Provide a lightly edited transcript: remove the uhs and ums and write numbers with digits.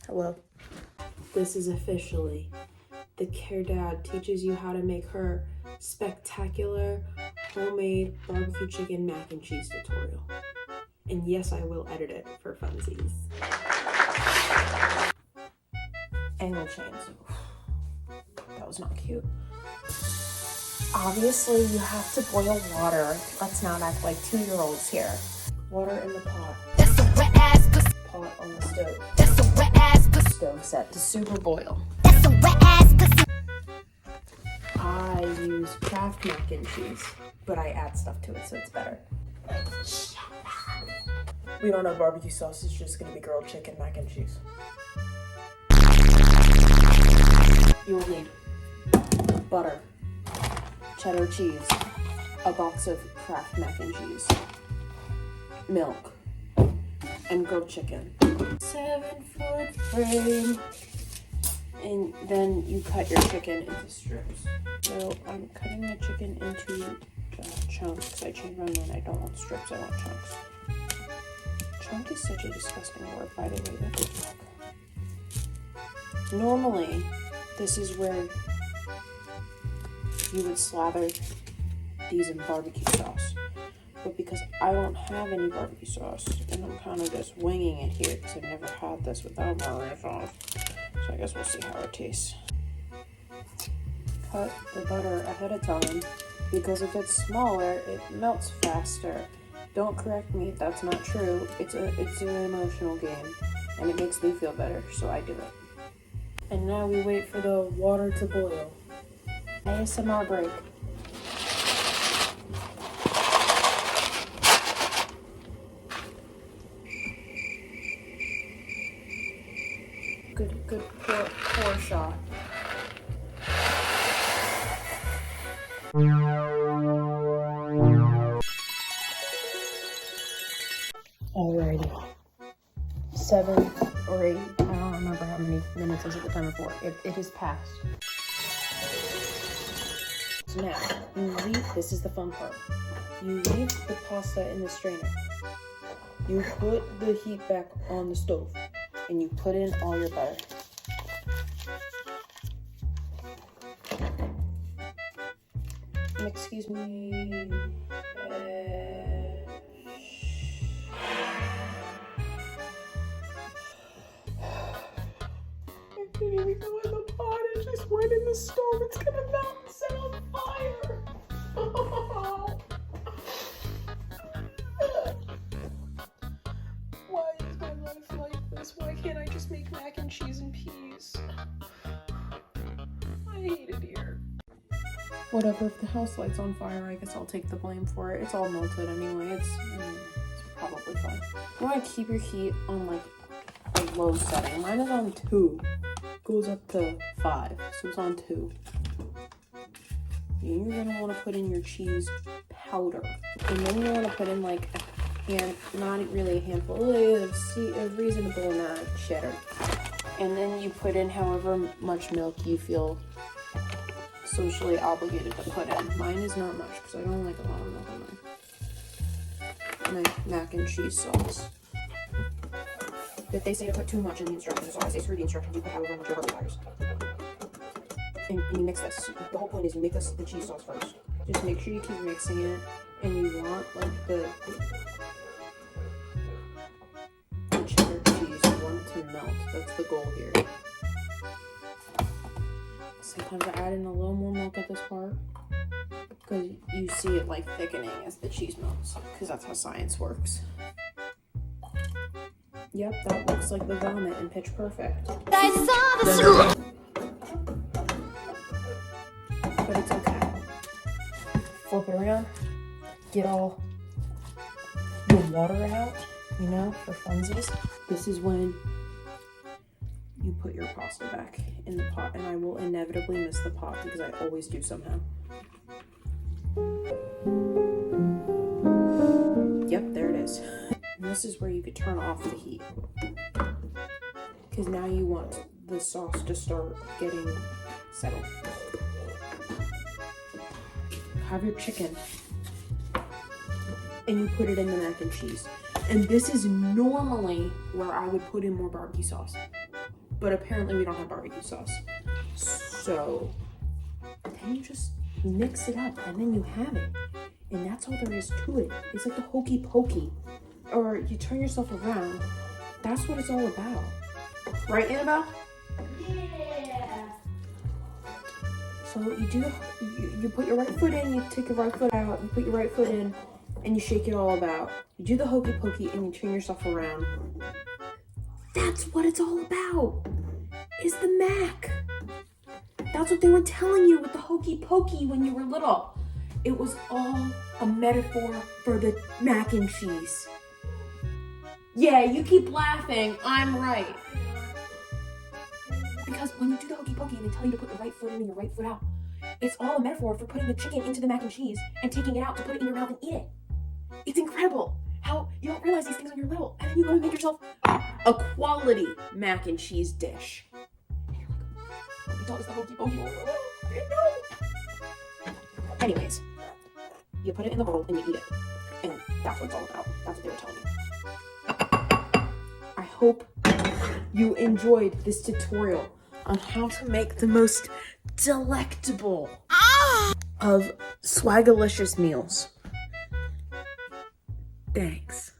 Hello. This is officially the caredowdd teaches you how to make her spectacular homemade barbecue chicken mac and cheese tutorial. And yes, I will edit it for funsies. Angle chains. That was not cute. Obviously, you have to boil water. Let's not act like 2-year-olds here. Water in the pot. That's a wet ass pussy. Pot on the stove. That's a wet ass pussy. Stove set to super boil. That's a wet ass pussy. I use Kraft mac and cheese, but I add stuff to it so it's better. We don't have barbecue sauce, it's just gonna be grilled chicken mac and cheese. You will need butter, cheddar cheese, a box of Kraft mac and cheese, milk, and grilled chicken. 7-foot frame. And then you cut your chicken into strips. So I'm cutting the chicken into chunks because I changed my mind. I don't want strips, I want chunks. Chunk is such a disgusting word, by the way. What the fuck? Normally, this is where you would slather these in barbecue sauce. But because I don't have any barbecue sauce, and I'm kind of just winging it here because I've never had this without barbecue sauce. So I guess we'll see how it tastes. Cut the butter ahead of time because if it's smaller, it melts faster. Don't correct me if that's not true. It's an emotional game and it makes me feel better, so I do it. And now we wait for the water to boil. ASMR break. Good pour shot. Alrighty. 7 or 8, I don't remember how many minutes is at the timer for. It has passed. So now, this is the fun part. You leave the pasta in the strainer. You put the heat back on the stove. And you put in all your butter. Excuse me. I didn't even go in the pot. It just went in the stove. It's gonna melt and set on fire. Why is my life like this? Why can't I just make mac and cheese and peas? I hate it here. Whatever, if the house light's on fire, I guess I'll take the blame for it. It's all melted anyway. It's probably fine. You want to keep your heat on like a low setting. Mine is on 2. Goes up to 5, so it's on 2. And you're gonna want to put in your cheese powder, and then you want to put in like not really a handful, a reasonable amount of cheddar. And then you put in however much milk you feel socially obligated to put in. Mine is not much because I don't like a lot of milk in my mac and cheese sauce. If they say to put too much in the instructions, so I say screw the instructions, you put however much your heart desires. And you mix this. The whole point is you make the cheese sauce first. Just make sure you keep mixing it, and you want like the cheddar cheese, you want it to melt. That's the goal here. Sometimes I add in a little more milk at this part because you see it like thickening as the cheese melts, because that's how science works. Yep, that looks like the vomit in Pitch Perfect. I saw the But it's okay. Flip it around. Get all the water out, you know, for funsies. This is when you put your pasta back in the pot, and I will inevitably miss the pot because I always do somehow. Yep, there it is. And this is where you could turn off the heat, because now you want the sauce to start getting settled. Have your chicken, and you put it in the mac and cheese. And this is normally where I would put in more barbecue sauce. but apparently we don't have barbecue sauce. So then you just mix it up and then you have it. And that's all there is to it. It's like the hokey pokey. Or you turn yourself around. That's what it's all about. Right, Annabelle? Yeah. So you put your right foot in, you take your right foot out, you put your right foot in, and you shake it all about. You do the hokey pokey and you turn yourself around. That's what it's all about, is the mac. That's what they were telling you with the hokey pokey when you were little. It was all a metaphor for the mac and cheese. Yeah, you keep laughing, I'm right. Because when you do the hokey pokey and they tell you to put your right foot in and your right foot out, it's all a metaphor for putting the chicken into the mac and cheese and taking it out to put it in your mouth and eat it. It's incredible how you don't realize these things when you're little, and then you go to make yourself a quality mac and cheese dish. And you're like, you taught us the hokey pokey when we were little. I didn't know. Anyways, you put it in the bowl and you eat it. And that's what it's all about. That's what they were telling you. I hope you enjoyed this tutorial on how to make the most delectable of swagalicious meals. Thanks.